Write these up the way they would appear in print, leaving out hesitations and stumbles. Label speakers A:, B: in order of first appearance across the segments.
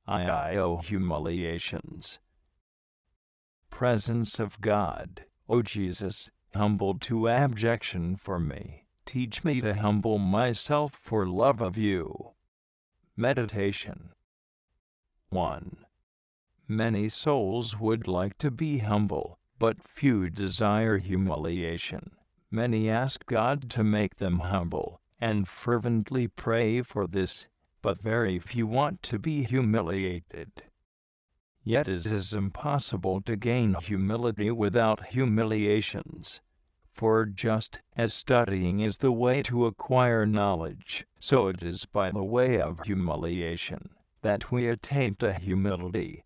A: Humiliations. Presence of God, O Jesus, humbled to abjection for me, teach me to humble myself for love of you. Meditation. 1. Many souls would like to be humble, but few desire humiliation. Many ask God to make them humble, and fervently pray for this, but very few want to be humiliated. Yet it is impossible to gain humility without humiliations. For just as studying is the way to acquire knowledge, so it is by the way of humiliation that we attain to humility.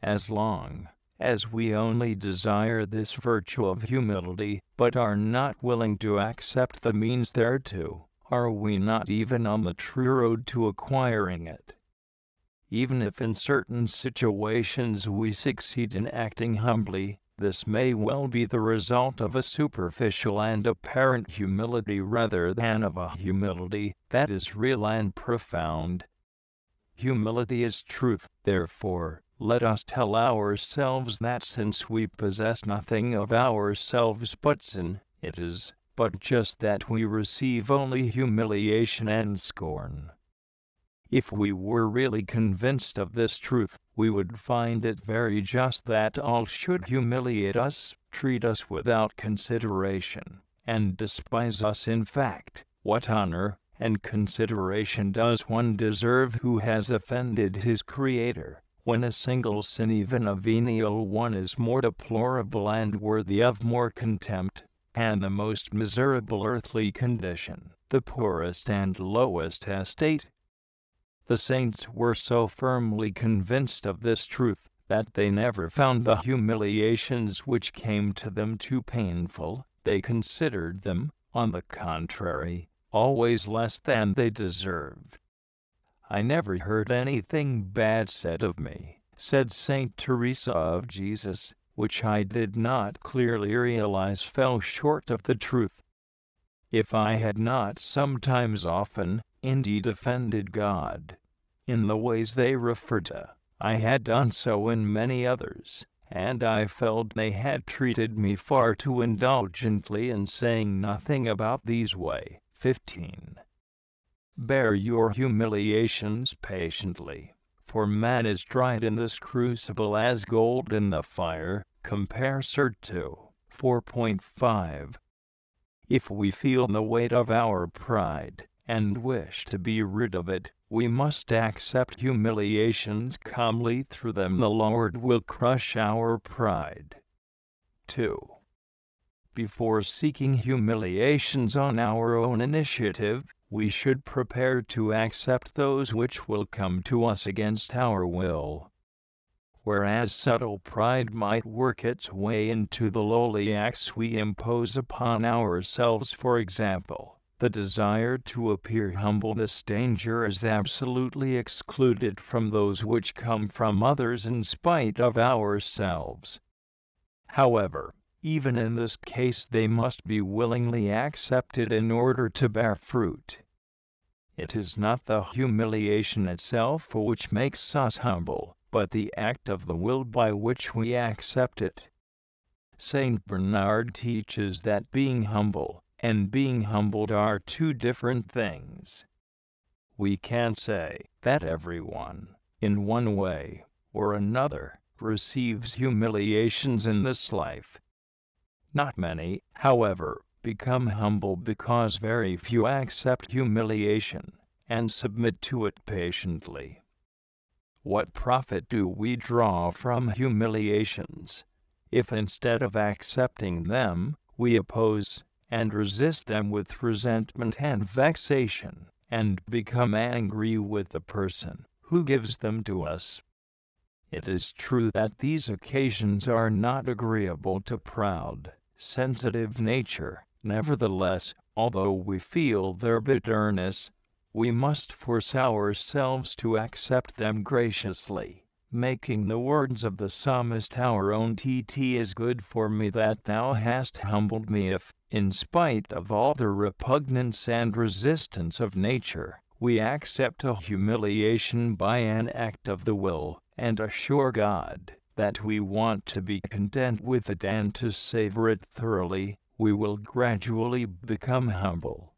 A: As long as we only desire this virtue of humility, but are not willing to accept the means thereto, are we not even on the true road to acquiring it? Even if in certain situations we succeed in acting humbly, this may well be the result of a superficial and apparent humility rather than of a humility that is real and profound. Humility is truth, therefore, let us tell ourselves that since we possess nothing of ourselves but sin, it is but just that we receive only humiliation and scorn. If we were really convinced of this truth, we would find it very just that all should humiliate us, treat us without consideration, and despise us. In fact, what honor and consideration does one deserve who has offended his Creator, when a single sin, even a venial one, is more deplorable and worthy of more contempt than the most miserable earthly condition, the poorest and lowest estate? The saints were so firmly convinced of this truth that they never found the humiliations which came to them too painful. They considered them, on the contrary, always less than they deserved. "I never heard anything bad said of me," said Saint Teresa of Jesus, "which I did not clearly realize fell short of the truth. If I had not sometimes often, indeed, offended God in the ways they refer to, I had done so in many others, and I felt they had treated me far too indulgently in saying nothing about these way." 15. Bear your humiliations patiently, for man is tried in this crucible as gold in the fire. Compare Cert 2, 4.5. If we feel the weight of our pride, and wish to be rid of it, we must accept humiliations calmly. Through them the Lord will crush our pride. 2. Before seeking humiliations on our own initiative, we should prepare to accept those which will come to us against our will. Whereas subtle pride might work its way into the lowly acts we impose upon ourselves, for example, the desire to appear humble, this danger is absolutely excluded from those which come from others in spite of ourselves. However, even in this case they must be willingly accepted in order to bear fruit. It is not the humiliation itself which makes us humble, but the act of the will by which we accept it. Saint Bernard teaches that being humble and being humbled are two different things. We can say that everyone, in one way or another, receives humiliations in this life. Not many, however, become humble because very few accept humiliation and submit to it patiently. What profit do we draw from humiliations, if instead of accepting them, we oppose and resist them with resentment and vexation, and become angry with the person who gives them to us? It is true that these occasions are not agreeable to proud, sensitive nature. Nevertheless, although we feel their bitterness, we must force ourselves to accept them graciously, making the words of the psalmist our own. "It is good for me that thou hast humbled me." If, in spite of all the repugnance and resistance of nature, we accept a humiliation by an act of the will, and assure God that we want to be content with it and to savor it thoroughly, we will gradually become humble.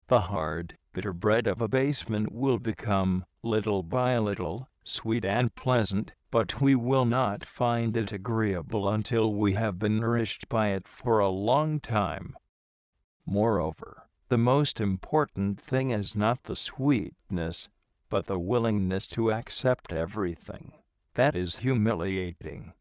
A: The hard, bitter bread of abasement will become, little by little, sweet and pleasant, but we will not find it agreeable until we have been nourished by it for a long time. Moreover, the most important thing is not the sweetness, but the willingness to accept everything that is humiliating.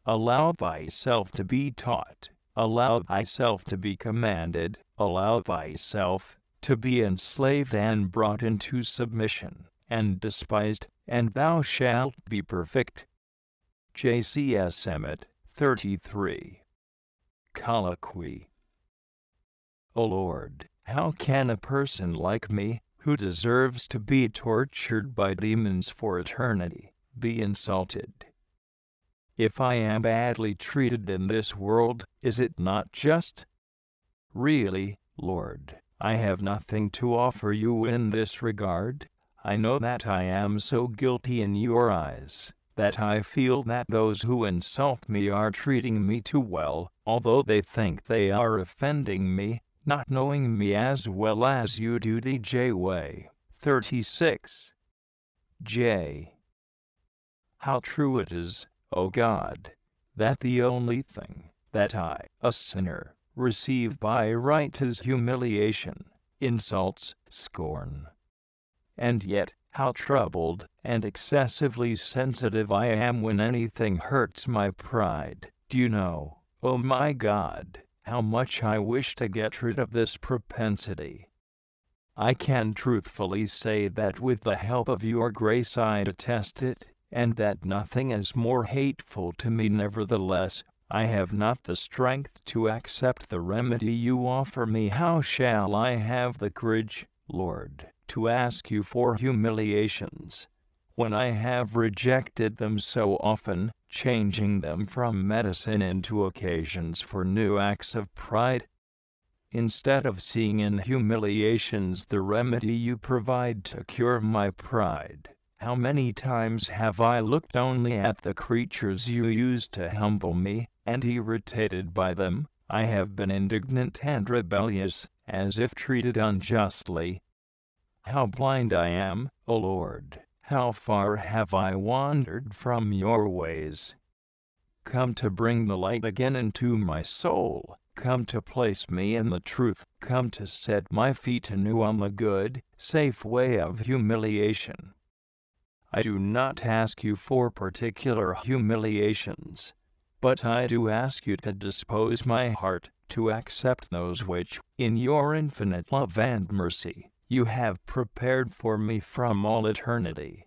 A: Allow thyself to be taught, allow thyself to be commanded, allow thyself to be enslaved and brought into submission, and despised, and thou shalt be perfect. J.C.S. Emmett, 33. Colloquy. O Lord, how can a person like me, who deserves to be tortured by demons for eternity, be insulted? If I am badly treated in this world, is it not just? Really, Lord, I have nothing to offer you in this regard. I know that I am so guilty in your eyes, that I feel that those who insult me are treating me too well, although they think they are offending me, not knowing me as well as you do. D.J. Way, 36. J. How true it is, O God, that the only thing that I, a sinner, receive by right is humiliation, insults, scorn. And yet, how troubled and excessively sensitive I am when anything hurts my pride. Do you know, O my God, how much I wish to get rid of this propensity? I can truthfully say that with the help of your grace I detest it, and that nothing is more hateful to me. Nevertheless, I have not the strength to accept the remedy you offer me. How shall I have the courage, Lord, to ask you for humiliations, when I have rejected them so often, changing them from medicine into occasions for new acts of pride? Instead of seeing in humiliations the remedy you provide to cure my pride, how many times have I looked only at the creatures you use to humble me, and irritated by them, I have been indignant and rebellious, as if treated unjustly. How blind I am, O Lord, how far have I wandered from your ways. Come to bring the light again into my soul, come to place me in the truth, come to set my feet anew on the good, safe way of humiliation. I do not ask you for particular humiliations, but I do ask you to dispose my heart to accept those which, in your infinite love and mercy, you have prepared for me from all eternity.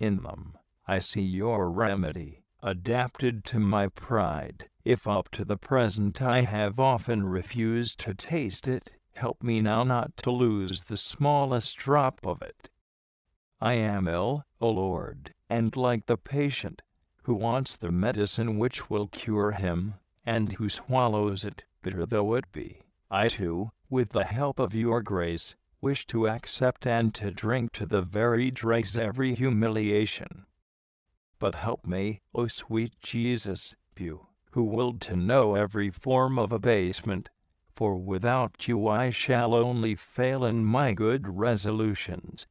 A: In them, I see your remedy, adapted to my pride. If up to the present I have often refused to taste it, help me now not to lose the smallest drop of it. I am ill, O Lord, and like the patient, who wants the medicine which will cure him, and who swallows it, bitter though it be, I too, with the help of your grace, wish to accept and to drink to the very dregs every humiliation. But help me, O sweet Jesus, you, who willed to know every form of abasement, for without you I shall only fail in my good resolutions,